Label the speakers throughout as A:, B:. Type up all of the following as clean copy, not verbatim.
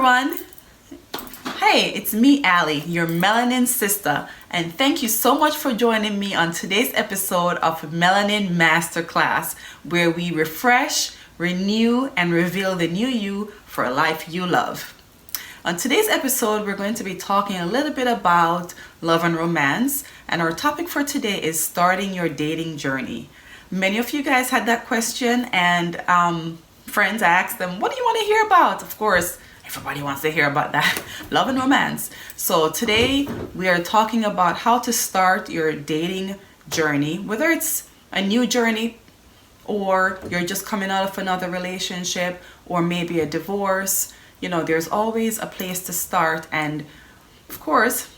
A: everyone. Hey, it's me, Allie, your melanin sister, and thank you so much for joining me on today's episode of Melanin Masterclass, where we refresh, renew, and reveal the new you for a life you love. On today's episode, we're going to be talking a little bit about love and romance, and our topic for today is starting your dating journey. Many of you guys had that question, and friends asked them, what do you want to hear about? Of course, everybody wants to hear about that, love and romance. So today we are talking about how to start your dating journey, whether it's a new journey or you're just coming out of another relationship or maybe a divorce. You know, there's always a place to start. And of course,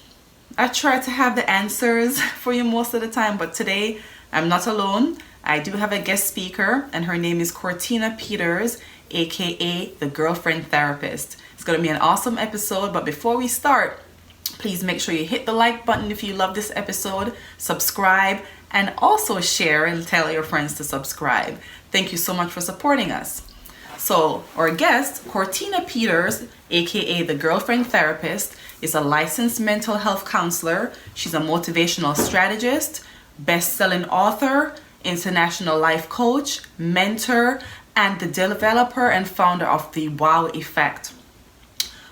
A: I try to have the answers for you most of the time, but today I'm not alone. I do have a guest speaker, and her name is Cortina Peters, A.K.A. the girlfriend therapist. It's going to be an awesome episode, but before we start, please make sure you hit the like button if you love this episode, subscribe, and also share and tell your friends to subscribe. Thank you so much for supporting us. So our guest, Cortina Peters, A.K.A. the girlfriend therapist, is a licensed mental health counselor. She's a motivational strategist, best-selling author, international life coach, mentor, and the developer and founder of the WOW effect.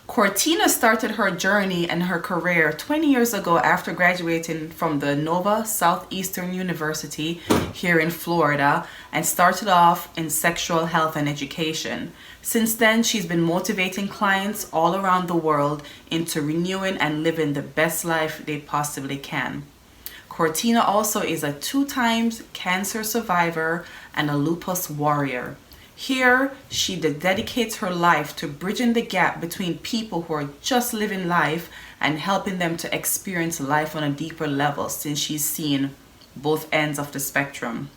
A: Cortina started her journey and her career 20 years ago after graduating from the Nova Southeastern University here in Florida, and started off in sexual health and education. Since then, she's been motivating clients all around the world into renewing and living the best life they possibly can. Cortina also is a 2-time cancer survivor and a lupus warrior. Here, she dedicates her life to bridging the gap between people who are just living life and helping them to experience life on a deeper level, since she's seen both ends of the spectrum.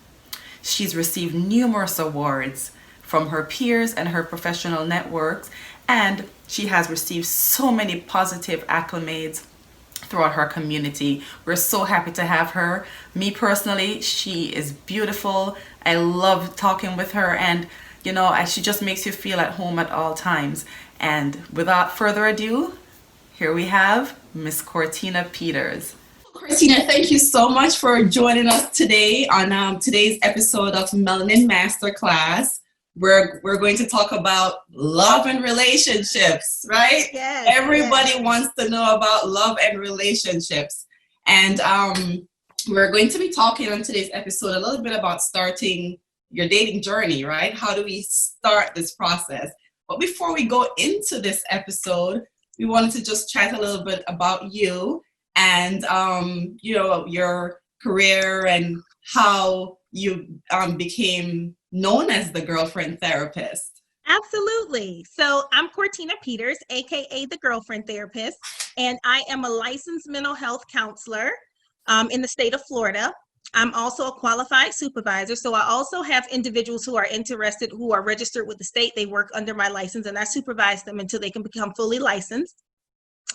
A: She's received numerous awards from her peers and her professional networks, and she has received so many positive acclamations throughout her community. We're so happy to have her. Me personally, she is beautiful. I love talking with her, and you know, she just makes you feel at home at all times. And without further ado, here we have Miss Cortina Peters. Cortina, thank you so much for joining us today on today's episode of Melanin Masterclass. We're going to talk about love and relationships, right?
B: Yes.
A: Everybody wants to know about love and relationships. And we're going to be talking on today's episode a little bit about starting your dating journey, right? How do we start this process? But before we go into this episode, we wanted to just chat a little bit about you and, you know, your career and how you became known as the girlfriend therapist.
B: Absolutely. So I'm Cortina Peters, A.K.A. the girlfriend therapist, and I am a licensed mental health counselor in the state of Florida. I'm also a qualified supervisor. So I also have individuals who are interested, who are registered with the state. They work under my license, and I supervise them until they can become fully licensed.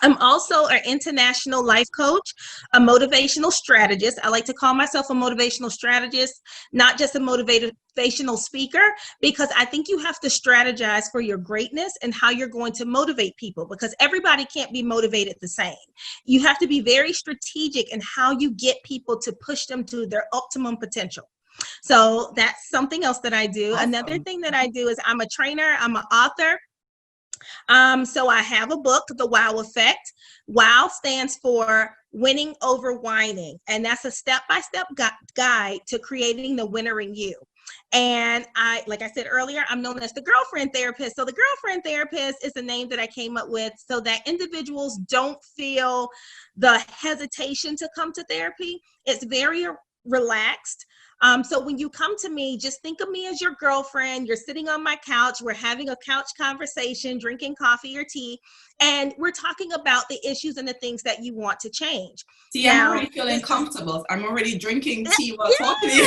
B: I'm also an international life coach, a motivational strategist. I like to call myself a motivational strategist, not just a motivational speaker, because I think you have to strategize for your greatness and how you're going to motivate people, because everybody can't be motivated the same. You have to be very strategic in how you get people to push them to their optimum potential. So that's something else that I do. Awesome. Another thing that I do is I'm a trainer, I'm an author. So I have a book, The WOW Effect. WOW stands for winning over whining. And that's a step-by-step guide to creating the winner in you. And like I said earlier, I'm known as the girlfriend therapist. So the girlfriend therapist is a name that I came up with so that individuals don't feel the hesitation to come to therapy. It's very relaxed. So when you come to me, just think of me as your girlfriend. You're sitting on my couch. We're having a couch conversation, drinking coffee or tea, and we're talking about the issues and the things that you want to change.
A: See, now, I'm already feeling comfortable. I'm already drinking tea while talking to you.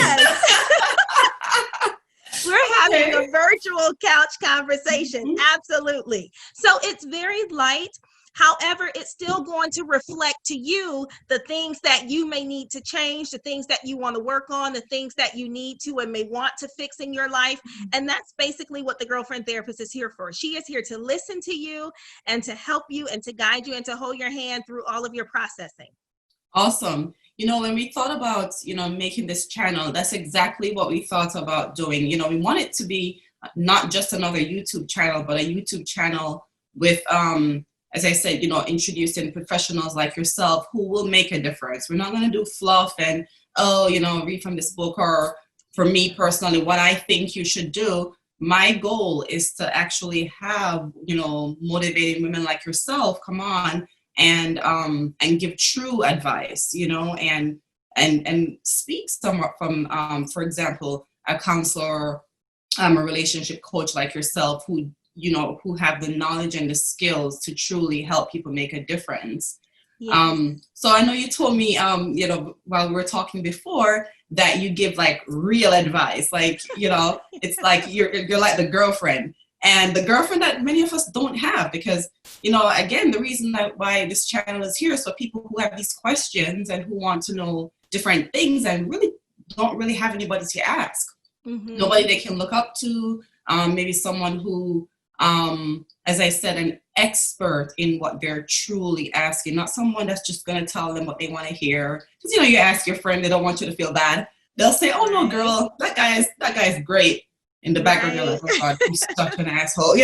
B: We're having a virtual couch conversation. Mm-hmm. Absolutely. So it's very light. However, it's still going to reflect to you the things that you may need to change, the things that you want to work on, the things that you need to and may want to fix in your life. And that's basically what the girlfriend therapist is here for. She is here to listen to you and to help you and to guide you and to hold your hand through all of your processing.
A: Awesome. When we thought about, making this channel, that's exactly what we thought about doing. We want it to be not just another YouTube channel, but a YouTube channel with, as I said, introducing professionals like yourself who will make a difference. We're not going to do fluff and, read from this book, or for me personally, what I think you should do. My goal is to actually have, motivating women like yourself come on and give true advice, and speak somewhat from, for example, a counselor, a relationship coach like yourself, who have the knowledge and the skills to truly help people make a difference. Yes. So I know you told me, while we were talking before, that you give like real advice, like, it's like you're like the girlfriend. And the girlfriend that many of us don't have, because, again, the reason why this channel is here is for people who have these questions and who want to know different things and really don't really have anybody to ask. Mm-hmm. Nobody they can look up to, maybe someone who, as I said, an expert in what they're truly asking, not someone that's just going to tell them what they want to hear. Because, you ask your friend, they don't want you to feel bad. They'll say, oh, no, girl, that guy's great. In the background, you're like, oh God, he's such an asshole,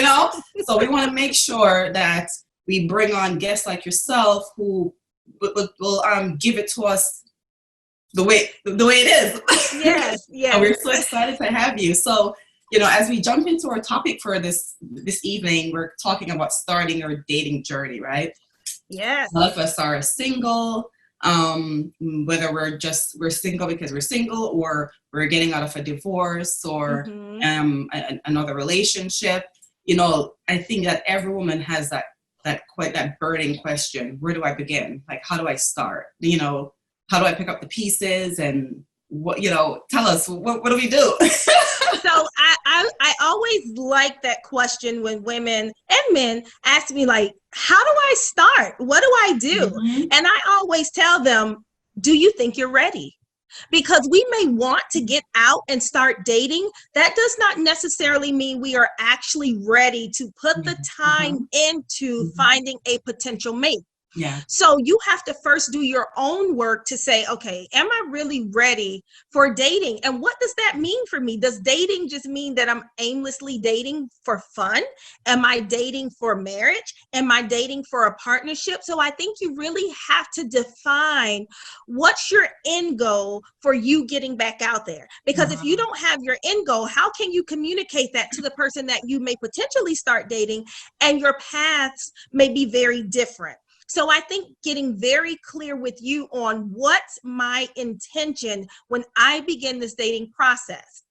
A: So we want to make sure that we bring on guests like yourself who will give it to us the way it is.
B: Yes, yes.
A: And we're so excited to have you. So, as we jump into our topic for this evening, we're talking about starting our dating journey, right?
B: Yes.
A: A lot of us are single. Whether we're single because we're single, or we're getting out of a divorce, or another relationship. I think that every woman has that burning question: where do I begin? Like, how do I start? How do I pick up the pieces? And what, tell us, what do we do?
B: So I always like that question when women and men ask me, like, how do I start? What do I do? Mm-hmm. And I always tell them, do you think you're ready? Because we may want to get out and start dating. That does not necessarily mean we are actually ready to put the time into finding a potential mate.
A: Yeah.
B: So you have to first do your own work to say, okay, am I really ready for dating? And what does that mean for me? Does dating just mean that I'm aimlessly dating for fun? Am I dating for marriage? Am I dating for a partnership? So I think you really have to define what's your end goal for you getting back out there. Because if you don't have your end goal, how can you communicate that to the person that you may potentially start dating, and your paths may be very different? So I think getting very clear with you on what's my intention when I begin this dating process.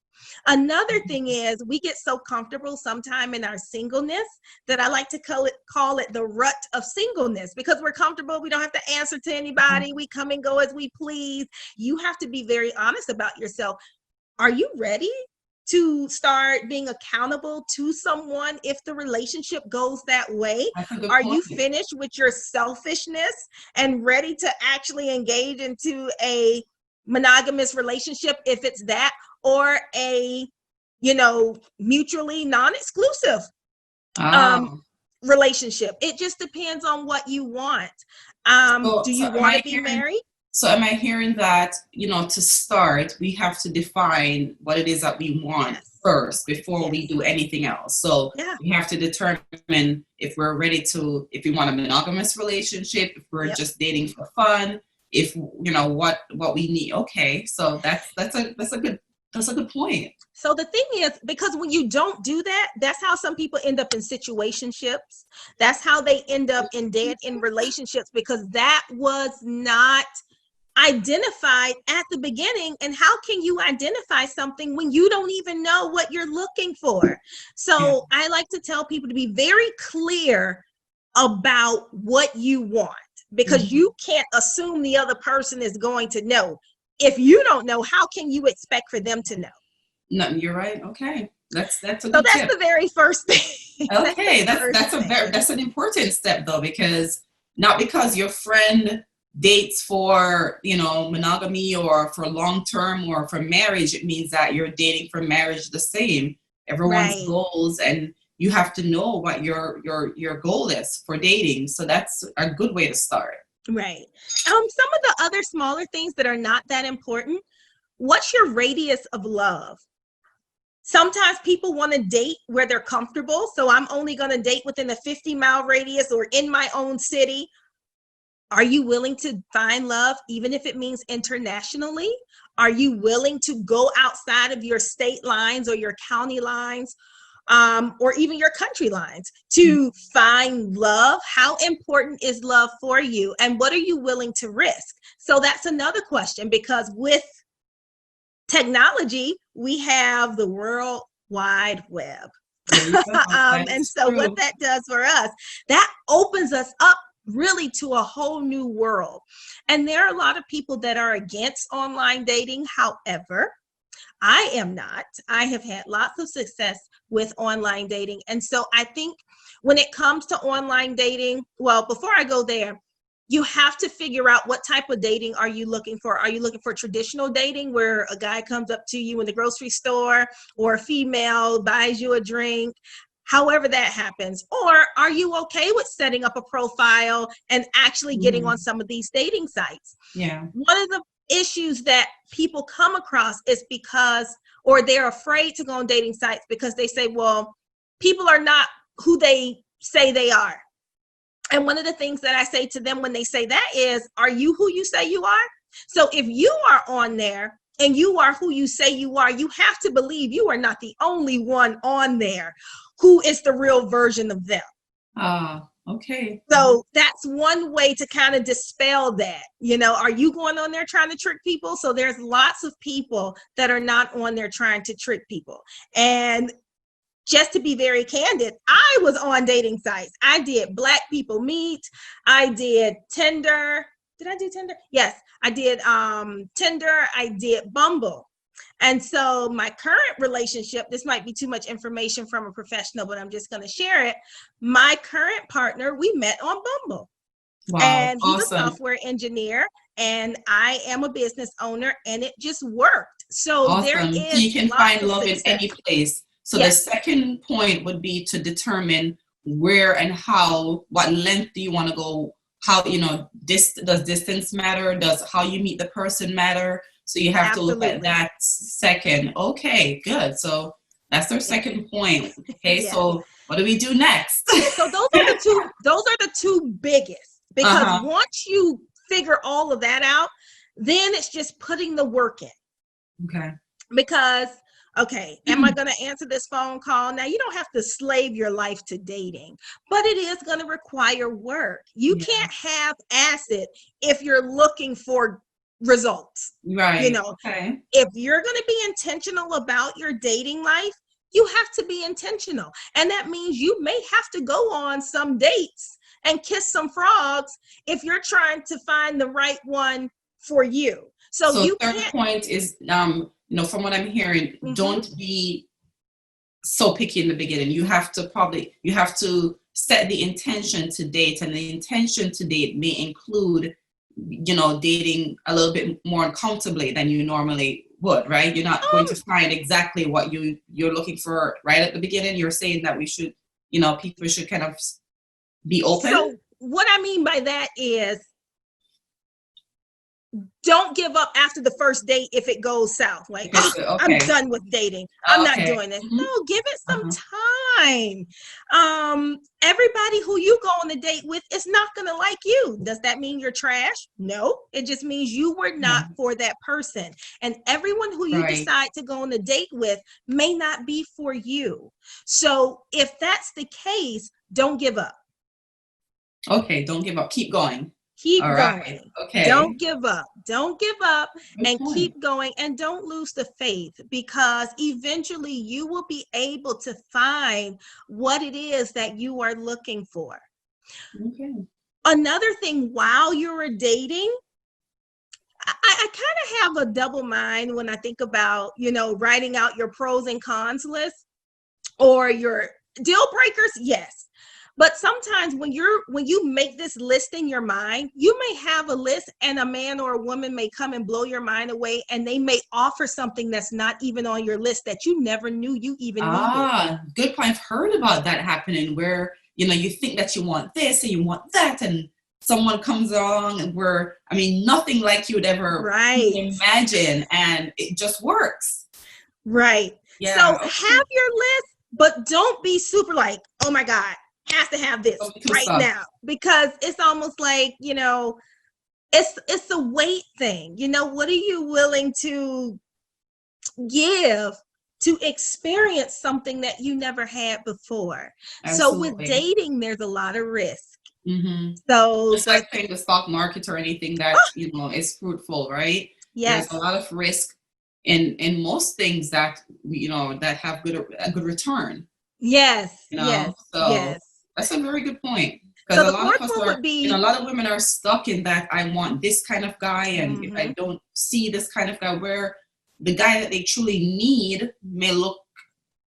B: Another thing is, we get so comfortable sometime in our singleness that I like to call it the rut of singleness, because we're comfortable. We don't have to answer to anybody. We come and go as we please. You have to be very honest about yourself. Are you ready to start being accountable to someone if the relationship goes that way? Are you finished with your selfishness and ready to actually engage into a monogamous relationship if it's that, or a, mutually non-exclusive relationship? It just depends on what you want. Do you want to be married?
A: So am I hearing that, to start, we have to define what it is that we want first before we do anything else? So we have to determine if we're ready if we want a monogamous relationship, if we're just dating for fun, if, what we need. Okay. So that's a good point.
B: So the thing is, because when you don't do that, that's how some people end up in situationships. That's how they end up in dead-end relationships, because that was not identified at the beginning. And how can you identify something when you don't even know what you're looking for? So I like to tell people to be very clear about what you want, because you can't assume the other person is going to know. If you don't know, how can you expect for them to know?
A: No, you're right. Okay. That's a
B: So
A: good
B: that's
A: tip.
B: the very first thing. That's the
A: Okay,
B: first thing.
A: that's an important step though, because not because your friend dates for, you know, monogamy or for long term or for marriage, it means that you're dating for marriage the same. Everyone's
B: Right.
A: goals, and you have to know what your goal is for dating. So that's a good way to start.
B: Right. Some of the other smaller things that are not that important. What's your radius of love? Sometimes people want to date where they're comfortable. So I'm only going to date within a 50-mile radius or in my own city. Are you willing to find love, even if it means internationally? Are you willing to go outside of your state lines or your county lines, or even your country lines to find love? How important is love for you? And what are you willing to risk? So that's another question, because with technology, we have the World Wide Web.
A: There you go.
B: And
A: That's
B: so what
A: true.
B: that does for us, that opens us up really to a whole new world. And there are a lot of people that are against online dating. However, I am not. I have had lots of success with online dating. And so I think when it comes to online dating, well, before I go there, you have to figure out what type of dating are you looking for. Are you looking for traditional dating where a guy comes up to you in the grocery store, or a female buys you a drink, however that happens? Or are you okay with setting up a profile and actually getting on some of these dating sites?
A: Yeah.
B: One of the issues that people come across is because, or they're afraid to go on dating sites because they say, well, people are not who they say they are. And one of the things that I say to them when they say that is, are you who you say you are? So if you are on there and you are who you say you are, you have to believe you are not the only one on there who is the real version of them.
A: Okay.
B: So that's one way to kind of dispel that. You know, are you going on there trying to trick people? So there's lots of people that are not on there trying to trick people. And just to be very candid, I was on dating sites. I did Black People Meet. I did Tinder. Did I do Tinder? Yes, I did Tinder. I did Bumble. And so my current relationship, this might be too much information from a professional, but I'm just going to share it. My current partner, we met on Bumble.
A: Wow.
B: And he's a
A: Awesome.
B: software engineer and I am a business owner, and it just worked. So there
A: Awesome. So
B: is
A: you can
B: lots
A: find
B: of
A: love in
B: success.
A: any place. So the
B: Yes.
A: second point would be to determine where and how, what length do you want to go? How, you know, does distance matter? Does how you meet the person matter? So you have to look at
B: Absolutely.
A: that second. Okay, good. So that's our
B: Yes.
A: second point. Okay,
B: Yes.
A: so what do we do next?
B: So those are the two biggest, because
A: Uh-huh.
B: once you figure all of that out, then it's just putting the work in.
A: Okay.
B: Because, okay, am I going to answer this phone call? Now, you don't have to slave your life to dating, but it is going to require work. You
A: Yeah.
B: can't have acid if you're looking for results.
A: Right.
B: You know,
A: Okay.
B: if you're going to be intentional about your dating life, you have to be intentional. And that means you may have to go on some dates and kiss some frogs if you're trying to find the right one for you. So
A: So
B: you
A: third
B: can't.
A: point is, you know, from what I'm hearing,
B: Mhm.
A: don't be so picky in the beginning. You have to set the intention to date, and the intention to date may include, you know, dating a little bit more uncomfortably than you normally would, right? You're not going to find exactly what you're looking for right at the beginning. You're saying that we should, you know, people should kind of be open.
B: So what I mean by that is, don't give up after the first date if it goes south. Like, oh, I'm
A: Okay.
B: done with dating. I'm not
A: Okay.
B: doing this.
A: Mhm.
B: No, give it some
A: Uh-huh.
B: time. Everybody who you go on a date with is not gonna like you. Does that mean you're trash? No, it just means you were not for that person. And everyone who you
A: Right.
B: decide to go on a date with may not be for you. So if that's the case, don't give up.
A: Okay. Don't give up. Keep going.
B: Keep
A: All right.
B: going.
A: Okay.
B: Don't give up. Don't give up,
A: Good
B: and
A: point.
B: keep going, and don't lose the faith, because eventually you will be able to find what it is that you are looking for.
A: Okay.
B: Another thing, while you're dating, I kind of have a double mind when I think about, you know, writing out your pros and cons list. or your deal breakers, yes. But sometimes when you make this list in your mind, you may have a list and a man or a woman may come and blow your mind away, and they may offer something that's not even on your list that you never knew you even needed.
A: Good point. I've heard about that happening where, you think that you want this and you want that, and someone comes along and nothing like you would ever imagine, and it just works.
B: Right.
A: Yeah.
B: So have your list, but don't be super like, oh my God, has to have this right now, because it's almost like, it's a weight thing. What are you willing to give to experience something that you never had before? Absolutely. So with dating, there's a lot of risk.
A: Mm-hmm. So it's like playing the stock market or anything that is fruitful, right? Yes. There's a lot of risk in most things that that have a good return.
B: Yes. Yes.
A: So
B: yes.
A: That's a very good point. Because a lot of us are, a lot of women are stuck in that I want this kind of guy, and if I don't see this kind of guy, where the guy that they truly need may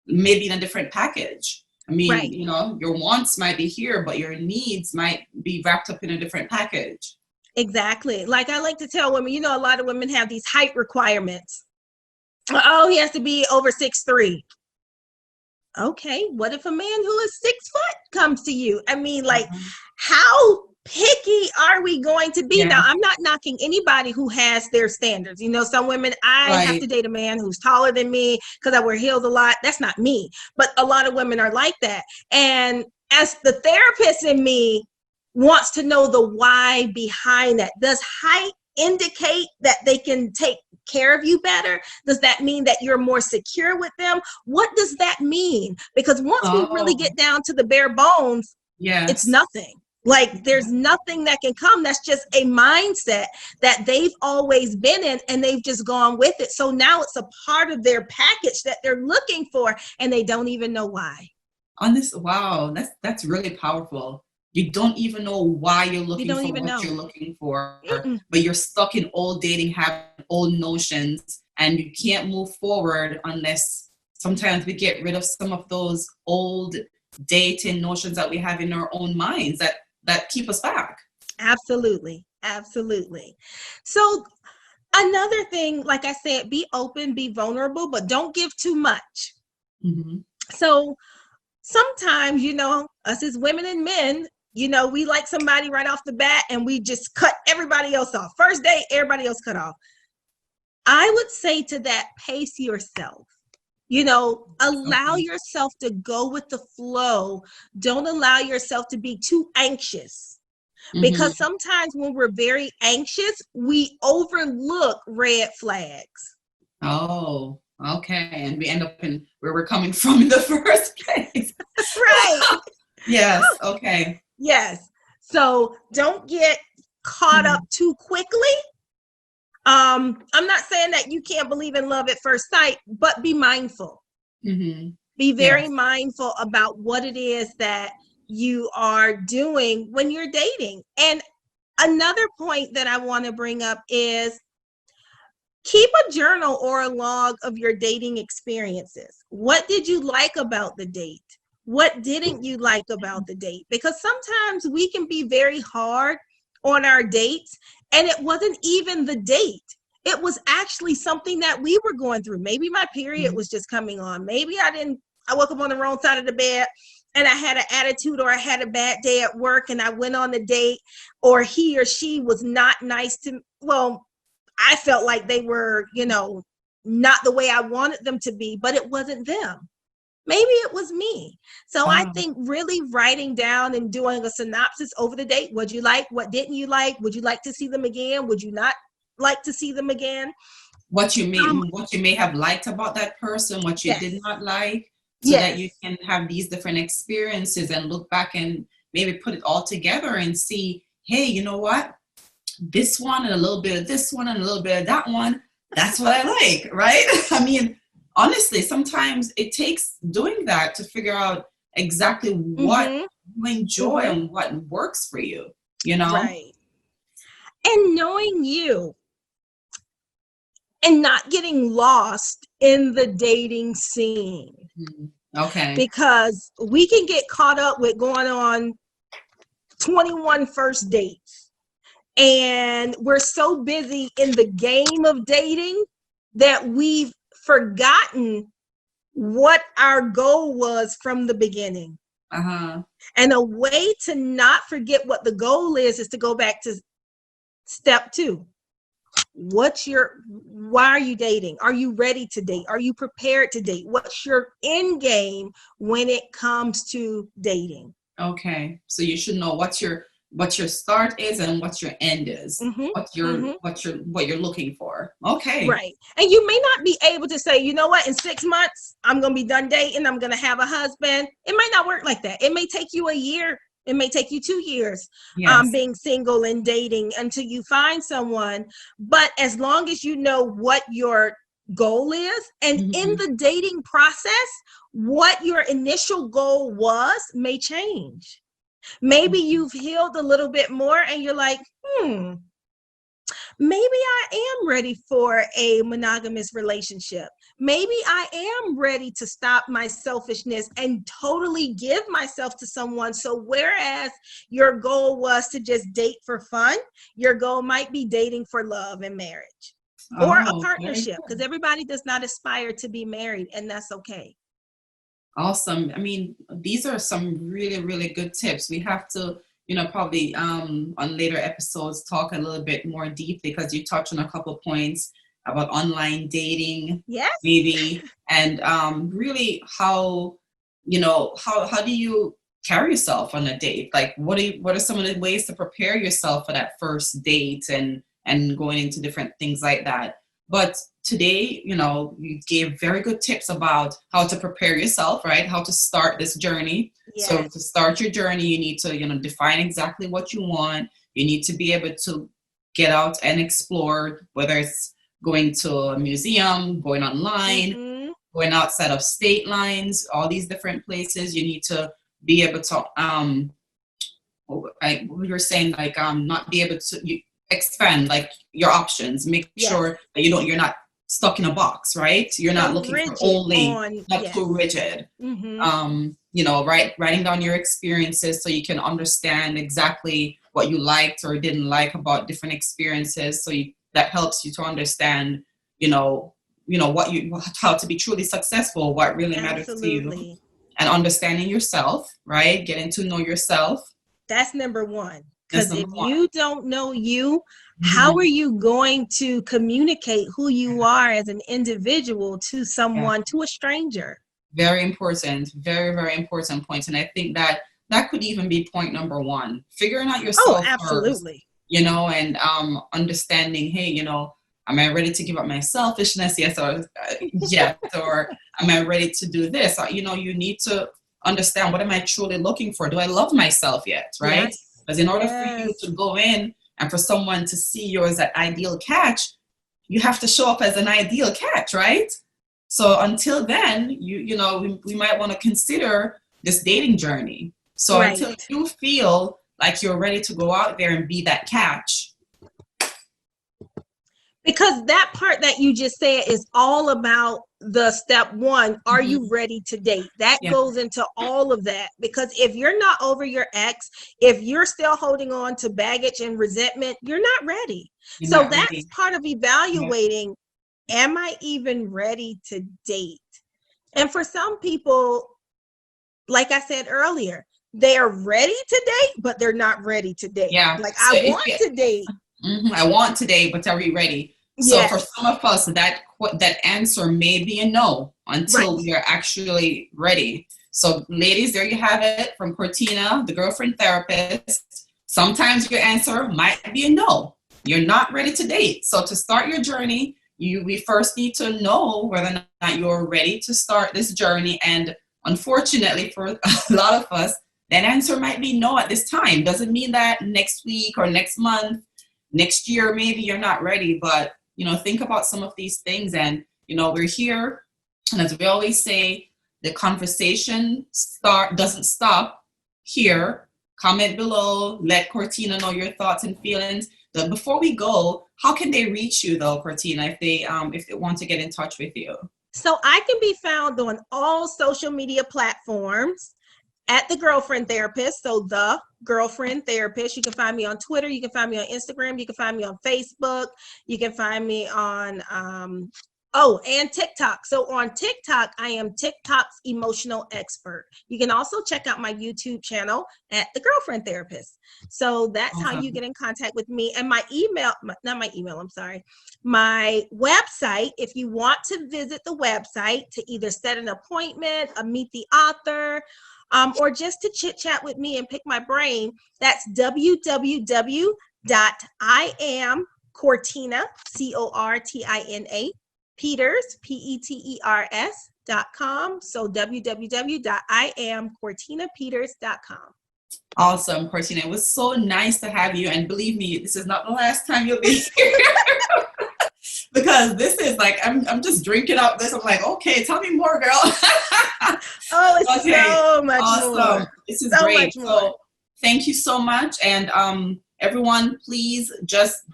A: be in a different package. Your wants might be here, but your needs might be wrapped up in a different package.
B: Exactly. Like I like to tell women, a lot of women have these height requirements. Oh, he has to be over 6'3". Okay, what if a man who is 6 foot comes to you? How picky are we going to be? Yeah. Now, I'm not knocking anybody who has their standards. Some women, I have to date a man who's taller than me because I wear heels a lot. That's not me. But a lot of women are like that. And as the therapist in me wants to know the why behind that. Does height indicate that they can take care of you better? Does that mean that you're more secure with them? What does that mean? Because once we really get down to the bare bones, it's nothing. Like there's nothing that can come. That's just a mindset that they've always been in, and they've just gone with it. So now it's a part of their package that they're looking for, and they don't even know why.
A: Wow, that's really powerful. You don't even know why you're looking for what you're looking for, but you're stuck in old dating habits, old notions, and you can't move forward unless sometimes we get rid of some of those old dating notions that we have in our own minds that keep us back.
B: Absolutely. Absolutely. So another thing, like I said, be open, be vulnerable, but don't give too much. Mm-hmm. So sometimes, us as women and men, we like somebody right off the bat and we just cut everybody else off. First date, everybody else cut off. I would say to that, pace yourself. Allow yourself to go with the flow. Don't allow yourself to be too anxious. Because sometimes when we're very anxious, we overlook red flags.
A: Oh, okay. And we end up in where we're coming from in the first place.
B: Right.
A: Yes. Okay.
B: Yes. So don't get caught up too quickly. I'm not saying that you can't believe in love at first sight, but be mindful. Be very mindful about what it is that you are doing when you're dating. And another point that I want to bring up is keep a journal or a log of your dating experiences. What did you like about the date? What didn't you like about the date? Because sometimes we can be very hard on our dates, and it wasn't even the date. It was actually something that we were going through. Maybe my period was just coming on. Maybe I woke up on the wrong side of the bed and I had an attitude, or I had a bad day at work and I went on the date, or he or she was not nice to me. Well, I felt like they were, not the way I wanted them to be, but it wasn't them. Maybe it was me. So I think really writing down and doing a synopsis over the date. What'd you like? What didn't you like? Would you like to see them again? Would you not like to see them again?
A: What you may have liked about that person, what you did not like, so that you can have these different experiences and look back and maybe put it all together and see, hey, you know what? This one and a little bit of this one and a little bit of that one, that's what I like, right? Honestly, sometimes it takes doing that to figure out exactly what you enjoy and what works for you,
B: Right. And knowing you and not getting lost in the dating scene.
A: Okay.
B: Because we can get caught up with going on 21 first dates. And we're so busy in the game of dating that we've forgotten what our goal was from the beginning.
A: Uh-huh.
B: And a way to not forget what the goal is to go back to step 2. Why are you dating? Are you ready to date? Are you prepared to date? What's your end game when it comes to dating?
A: Okay. So you should know what your start is and what your end is.
B: Mm-hmm.
A: What you're looking for. Okay.
B: Right. And you may not be able to say, you know what, in 6 months, I'm going to be done dating. I'm going to have a husband. It might not work like that. It may take you a year. It may take you 2 years
A: Yes.
B: being single and dating until you find someone. But as long as you know what your goal is, and in the dating process, what your initial goal was may change. Maybe you've healed a little bit more and you're like, maybe I am ready for a monogamous relationship. Maybe I am ready to stop my selfishness and totally give myself to someone. So whereas your goal was to just date for fun, your goal might be dating for love and marriage or a partnership, because everybody does not aspire to be married, and that's okay.
A: Awesome. I mean, these are some really, really good tips. We have to, probably on later episodes talk a little bit more deeply, because you touched on a couple of points about online dating,
B: yes,
A: maybe, and really how do you carry yourself on a date? Like, what are some of the ways to prepare yourself for that first date and going into different things like that? But today, you gave very good tips about how to prepare yourself, right? How to start this journey. Yes. So to start your journey, you need to, define exactly what you want. You need to be able to get out and explore, whether it's going to a museum, going online, going outside of state lines, all these different places. You need to be able to, we were saying, like, not be able to expand like your options, make sure that you're not stuck in a box, right? You're not looking for only, not too rigid. Writing down your experiences so you can understand exactly what you liked or didn't like about different experiences. So that helps you to understand, how to be truly successful, what really matters to you, and understanding yourself, right? Getting to know yourself.
B: That's number one. Because if you don't know you, how are you going to communicate who you are as an individual to someone, to a stranger?
A: Very important. Very, very important point. And I think that could even be point number 1. Figuring out yourself
B: absolutely.
A: First, and understanding, hey, am I ready to give up my selfishness? Yes, or yes, or am I ready to do this? Or, you need to understand, what am I truly looking for? Do I love myself yet? Right? Yes. Because in order for you to go in and for someone to see you as an ideal catch, you have to show up as an ideal catch, right? So until then, we might want to consider this dating journey. So until you feel like you're ready to go out there and be that catch.
B: Because that part that you just said is all about the step 1. Are you ready to date? That goes into all of that. Because if you're not over your ex, if you're still holding on to baggage and resentment, you're not ready. So that's part of evaluating, am I even ready to date? And for some people, like I said earlier, they are ready to date, but they're not ready to date.
A: Yeah.
B: Like, I want to date.
A: I want to date, but are we ready? So for some of us, that answer may be a no until we are actually ready. So ladies, there you have it from Cortina, the girlfriend therapist. Sometimes your answer might be a no. You're not ready to date. So to start your journey, we first need to know whether or not you're ready to start this journey. And unfortunately for a lot of us, that answer might be no at this time. Doesn't mean that next week or next month, next year, maybe you're not ready, but think about some of these things. And, we're here. And as we always say, the conversation doesn't stop here. Comment below. Let Cortina know your thoughts and feelings. But before we go, how can they reach you though, Cortina, if they want to get in touch with you?
B: So I can be found on all social media platforms at The Girlfriend Therapist. So The Girlfriend Therapist. You can find me on Twitter. You can find me on Instagram. You can find me on Facebook. You can find me on, and TikTok. So on TikTok, I am TikTok's emotional expert. You can also check out my YouTube channel at The Girlfriend Therapist. So that's how you get in contact with me. And my email, not my email, I'm sorry. My website, if you want to visit the website to either set an appointment, meet the author, or just to chit chat with me and pick my brain, that's www.iamcortina, Cortina, Peters, Peters.com. So www.iamcortinapeters.com.
A: Awesome, Cortina. It was so nice to have you. And believe me, this is not the last time you'll be here. Because this is like, I'm just drinking up this. I'm like, okay, tell me more, girl.
B: Oh, it's so much more.
A: This is so great. So thank you so much. And everyone, please just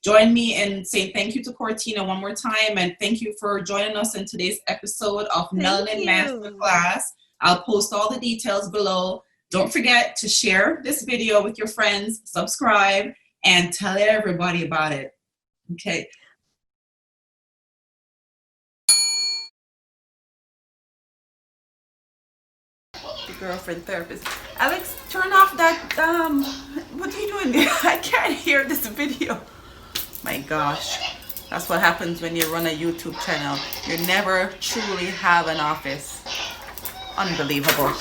A: join me in saying thank you to Cortina one more time. And thank you for joining us in today's episode of Melanin Masterclass. I'll post all the details below. Don't forget to share this video with your friends, subscribe, and tell everybody about it. Okay. The Girlfriend Therapist. Alex, turn off that, what are you doing there? I can't hear this video. My gosh. That's what happens when you run a YouTube channel. You never truly have an office. Unbelievable.